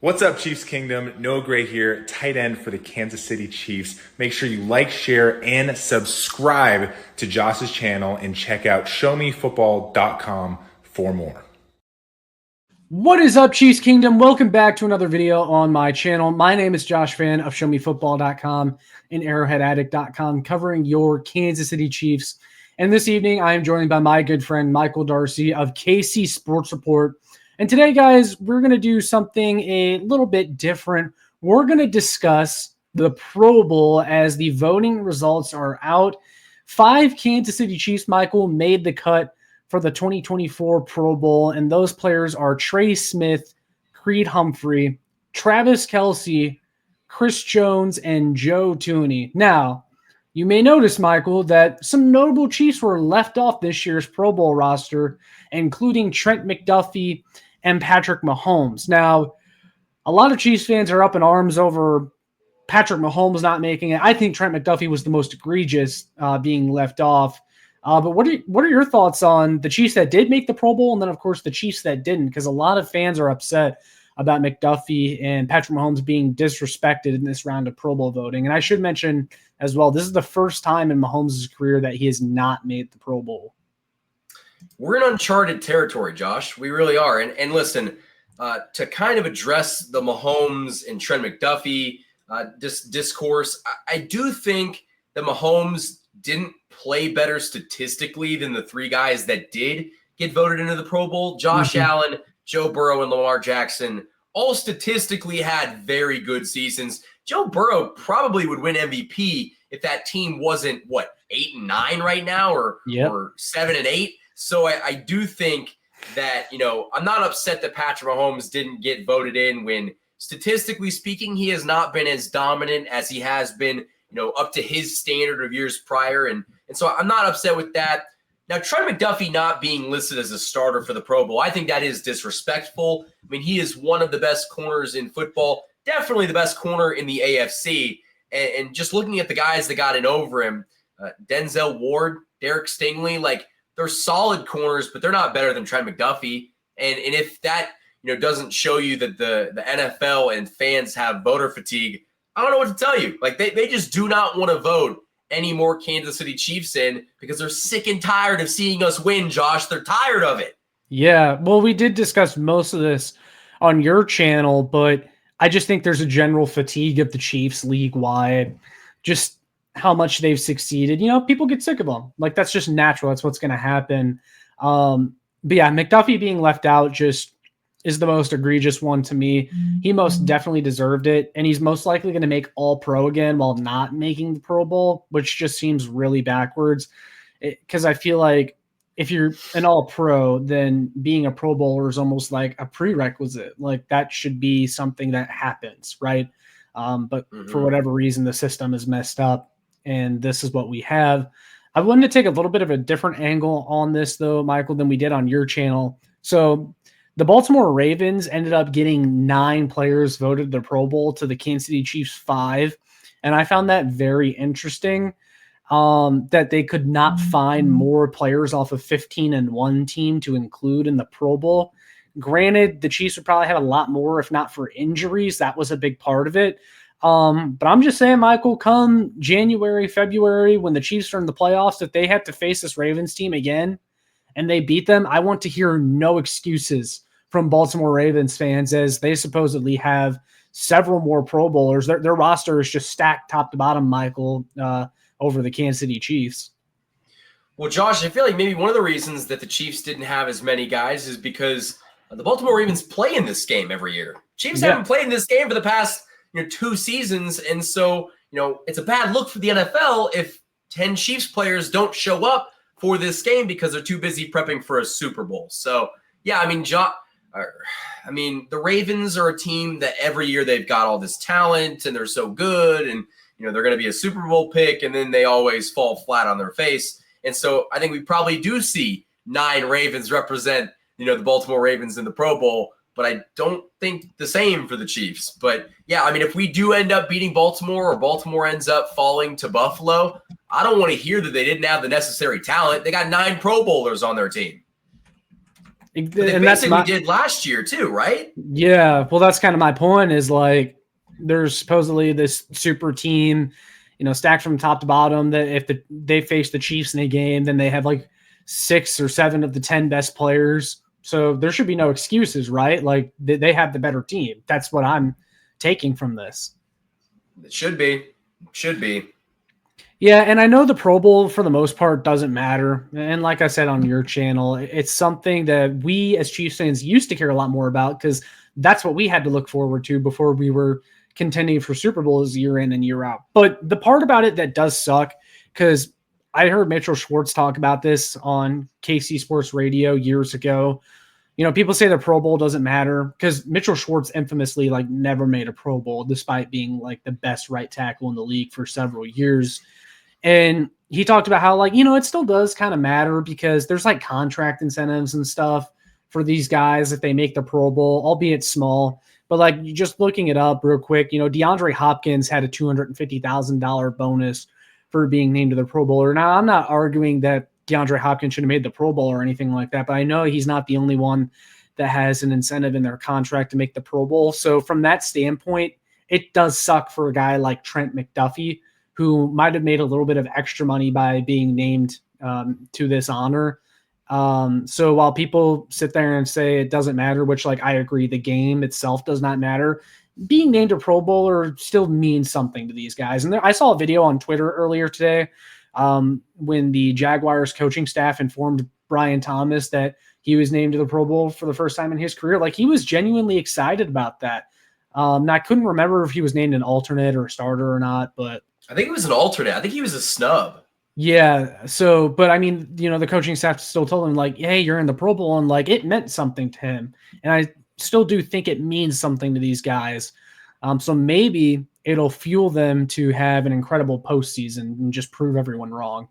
What's up, Chiefs Kingdom? Noah Gray here, tight end for the Kansas City Chiefs. Make sure you like, share, and subscribe to Josh's channel and check out showmefootball.com for more. What is up, Chiefs Kingdom? Welcome back to another video on my channel. My name is Josh Fann of showmefootball.com and arrowheadaddict.com, covering your Kansas City Chiefs. And this evening, I am joined by my good friend Michael D'Arcy of KC Sports Report. And today, guys, we're going to do something a little bit different. We're going to discuss the Pro Bowl as the voting results are out. 5 Kansas City Chiefs, Michael, made the cut for the 2024 Pro Bowl, and those players are Trey Smith, Creed Humphrey, Travis Kelce, Chris Jones, and Joe Thuney. Now, you may notice, Michael, that some notable Chiefs were left off this year's Pro Bowl roster, including Trent McDuffie and Patrick Mahomes. Now, a lot of Chiefs fans are up in arms over Patrick Mahomes not making it. I think Trent McDuffie was the most egregious being left off. But what are your thoughts on the Chiefs that did make the Pro Bowl and then, of course, the Chiefs that didn't? Because a lot of fans are upset about McDuffie and Patrick Mahomes being disrespected in this round of Pro Bowl voting. And I should mention as well, this is the first time in Mahomes' career that he has not made the Pro Bowl. We're in uncharted territory, Josh. We really are. And listen, to kind of address the Mahomes and Trent McDuffie discourse, I do think that Mahomes didn't play better statistically than the 3 guys that did get voted into the Pro Bowl. Josh Allen, Joe Burrow, and Lamar Jackson all statistically had very good seasons. Joe Burrow probably would win MVP if that team wasn't, 8-9 right now or 7-8. So I do think that, I'm not upset that Patrick Mahomes didn't get voted in when, statistically speaking, he has not been as dominant as he has been, up to his standard of years prior. And so I'm not upset with that. Now, Trent McDuffie not being listed as a starter for the Pro Bowl, I think that is disrespectful. I mean, he is one of the best corners in football, definitely the best corner in the AFC. And just looking at the guys that got in over him, Denzel Ward, Derek Stingley, they're solid corners, but they're not better than Trent McDuffie. And if that, doesn't show you that the NFL and fans have voter fatigue, I don't know what to tell you. They just do not want to vote any more Kansas City Chiefs in because they're sick and tired of seeing us win, Josh. They're tired of it. Yeah, well, we did discuss most of this on your channel, but I just think there's a general fatigue of the Chiefs league-wide, just how much they've succeeded. People get sick of them. That's just natural. That's what's going to happen. But yeah, McDuffie being left out just is the most egregious one to me. He most definitely deserved it, and he's most likely going to make All-Pro again while not making the Pro Bowl, which just seems really backwards. Because I feel like if you're an All-Pro, then being a Pro Bowler is almost like a prerequisite. That should be something that happens, right? But for whatever reason, the system is messed up, and this is what we have. I wanted to take a little bit of a different angle on this, though, Michael, than we did on your channel. So the Baltimore Ravens ended up getting 9 players voted to the Pro Bowl to the Kansas City Chiefs 5. And I found that very interesting that they could not find more players off of 15-1 team to include in the Pro Bowl. Granted, the Chiefs would probably have a lot more if not for injuries. That was a big part of it. But I'm just saying, Michael, come January, February, when the Chiefs are in the playoffs, if they have to face this Ravens team again and they beat them, I want to hear no excuses from Baltimore Ravens fans, as they supposedly have several more Pro Bowlers. Their roster is just stacked top to bottom, Michael, over the Kansas City Chiefs. Well, Josh, I feel like maybe one of the reasons that the Chiefs didn't have as many guys is because the Baltimore Ravens play in this game every year. Chiefs haven't played in this game for the past 2 seasons, and so it's a bad look for the NFL if 10 Chiefs players don't show up for this game because they're too busy prepping for a Super Bowl. So yeah, the Ravens are a team that every year they've got all this talent and they're so good, and they're going to be a Super Bowl pick, and then they always fall flat on their face. And so I think we probably do see 9 Ravens represent the Baltimore Ravens in the Pro Bowl, but I don't think the same for the Chiefs. But yeah, if we do end up beating Baltimore, or Baltimore ends up falling to Buffalo, I don't want to hear that they didn't have the necessary talent. They got 9 Pro Bowlers on their team. But they basically did last year too, right? Yeah. Well, that's kind of my point is like there's supposedly this super team, stacked from top to bottom that if they face the Chiefs in a game, then they have like 6 or 7 of the 10 best players. So there should be no excuses, right? Like they have the better team. That's what I'm taking from this. It should be. Yeah, and I know the Pro Bowl for the most part doesn't matter. And like I said on your channel, it's something that we as Chiefs fans used to care a lot more about because that's what we had to look forward to before we were contending for Super Bowls year in and year out. But the part about it that does suck, because I heard Mitchell Schwartz talk about this on KC Sports Radio years ago. People say the Pro Bowl doesn't matter because Mitchell Schwartz infamously like never made a Pro Bowl despite being like the best right tackle in the league for several years. And he talked about how like, it still does kind of matter because there's like contract incentives and stuff for these guys if they make the Pro Bowl, albeit small. But like just looking it up real quick, DeAndre Hopkins had a $250,000 bonus for being named to the Pro Bowler. Now, I'm not arguing that DeAndre Hopkins should have made the Pro Bowl or anything like that, but I know he's not the only one that has an incentive in their contract to make the Pro Bowl. So from that standpoint, it does suck for a guy like Trent McDuffie, who might have made a little bit of extra money by being named to this honor. So while people sit there and say it doesn't matter, which like I agree, the game itself does not matter, being named a Pro Bowler still means something to these guys. And I saw a video on Twitter earlier today when the Jaguars coaching staff informed Brian Thomas that he was named to the Pro Bowl for the first time in his career. Like he was genuinely excited about that. Now I couldn't remember if he was named an alternate or a starter or not, but I think it was an alternate. I think he was a snub. Yeah. So, but I mean, the coaching staff still told him like, hey, you're in the Pro Bowl, and like it meant something to him. And I still do think it means something to these guys. So maybe it'll fuel them to have an incredible postseason and just prove everyone wrong.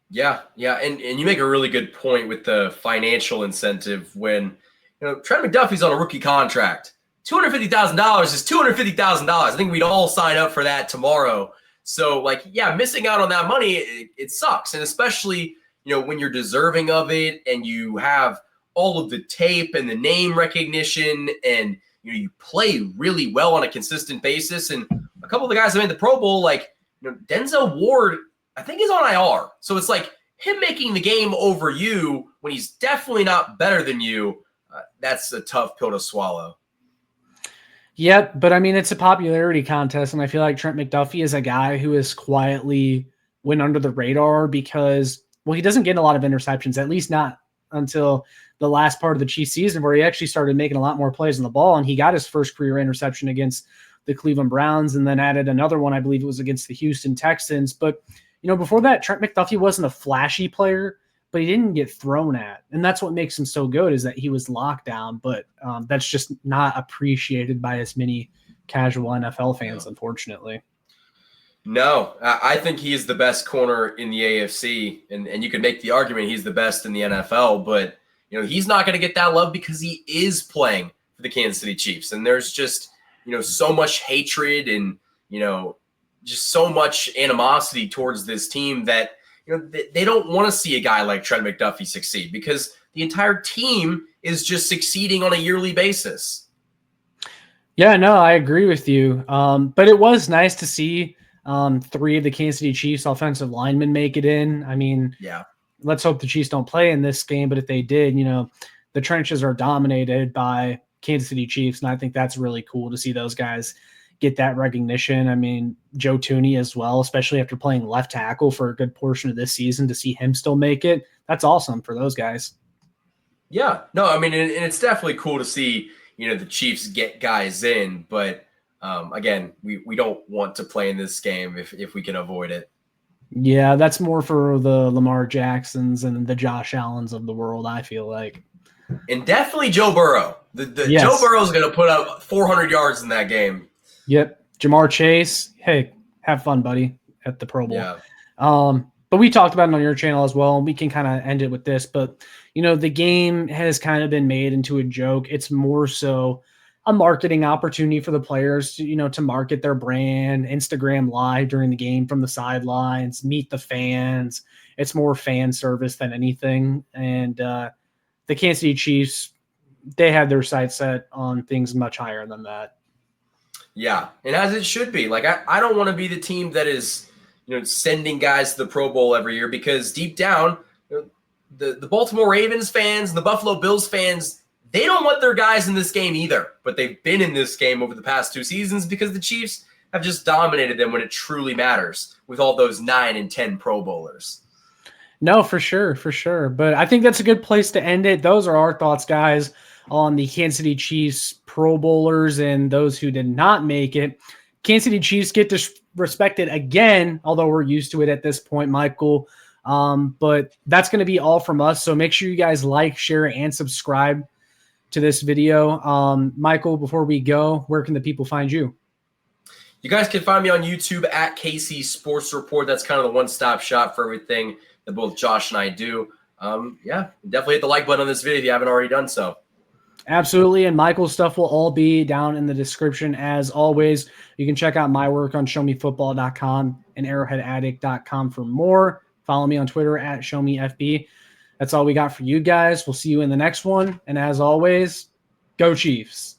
Yeah. And you make a really good point with the financial incentive when, Trent McDuffie's on a rookie contract. $250,000 is $250,000. I think we'd all sign up for that tomorrow. So, like, yeah, missing out on that money, it sucks. And especially, when you're deserving of it and you have all of the tape and the name recognition and, you play really well on a consistent basis. And a couple of the guys that made the Pro Bowl, like, Denzel Ward, I think is on IR. So it's like him making the game over you when he's definitely not better than you. That's a tough pill to swallow. Yep, but I mean, it's a popularity contest, and I feel like Trent McDuffie is a guy who has quietly went under the radar because, well, he doesn't get a lot of interceptions, at least not until the last part of the Chiefs season where he actually started making a lot more plays on the ball, and he got his first career interception against the Cleveland Browns and then added another one, I believe it was against the Houston Texans. But, before that, Trent McDuffie wasn't a flashy player, but he didn't get thrown at. And that's what makes him so good is that he was locked down, but that's just not appreciated by as many casual NFL fans, unfortunately. No, I think he's the best corner in the AFC, and you could make the argument he's the best in the NFL, but he's not going to get that love because he is playing for the Kansas City Chiefs. And there's just, so much hatred and, just so much animosity towards this team that they don't want to see a guy like Trent McDuffie succeed because the entire team is just succeeding on a yearly basis. Yeah, no, I agree with you. But it was nice to see 3 of the Kansas City Chiefs offensive linemen make it in. I mean, yeah, let's hope the Chiefs don't play in this game, but if they did, the trenches are dominated by Kansas City Chiefs, and I think that's really cool to see those guys get that recognition. I mean, Joe Thuney as well, especially after playing left tackle for a good portion of this season, to see him still make it. That's awesome for those guys. Yeah, no, I mean, and it's definitely cool to see, the Chiefs get guys in, but again, we don't want to play in this game if we can avoid it. Yeah, that's more for the Lamar Jacksons and the Josh Allens of the world, I feel like. And definitely Joe Burrow. Yes. Joe Burrow's going to put up 400 yards in that game. Yep. Jamar Chase, hey, have fun, buddy, at the Pro Bowl. Yeah. But we talked about it on your channel as well, and we can kind of end it with this. But, the game has kind of been made into a joke. It's more so a marketing opportunity for the players to, to market their brand, Instagram live during the game from the sidelines, meet the fans. It's more fan service than anything. And the Kansas City Chiefs, they have their sights set on things much higher than that. Yeah, and as it should be. Like, I don't want to be the team that is, sending guys to the Pro Bowl every year, because deep down, the Baltimore Ravens fans and the Buffalo Bills fans, they don't want their guys in this game either. But they've been in this game over the past 2 seasons because the Chiefs have just dominated them when it truly matters with all those 9 and 10 Pro Bowlers. No, for sure, for sure. But I think that's a good place to end it. Those are our thoughts, guys, on the Kansas City Chiefs Pro Bowlers and those who did not make it. Kansas City Chiefs get disrespected again, although we're used to it at this point, Michael. But that's going to be all from us. So make sure you guys like, share, and subscribe to this video. Michael, before we go, where can the people find you? You guys can find me on YouTube at KC Sports Report. That's kind of the one-stop shop for everything that both Josh and I do. Yeah, definitely hit the like button on this video if you haven't already done so. Absolutely, and Michael's stuff will all be down in the description as always. You can check out my work on showmefootball.com and arrowheadaddict.com for more. Follow me on Twitter at showmefb. That's all we got for you guys. We'll see you in the next one, and as always, go Chiefs.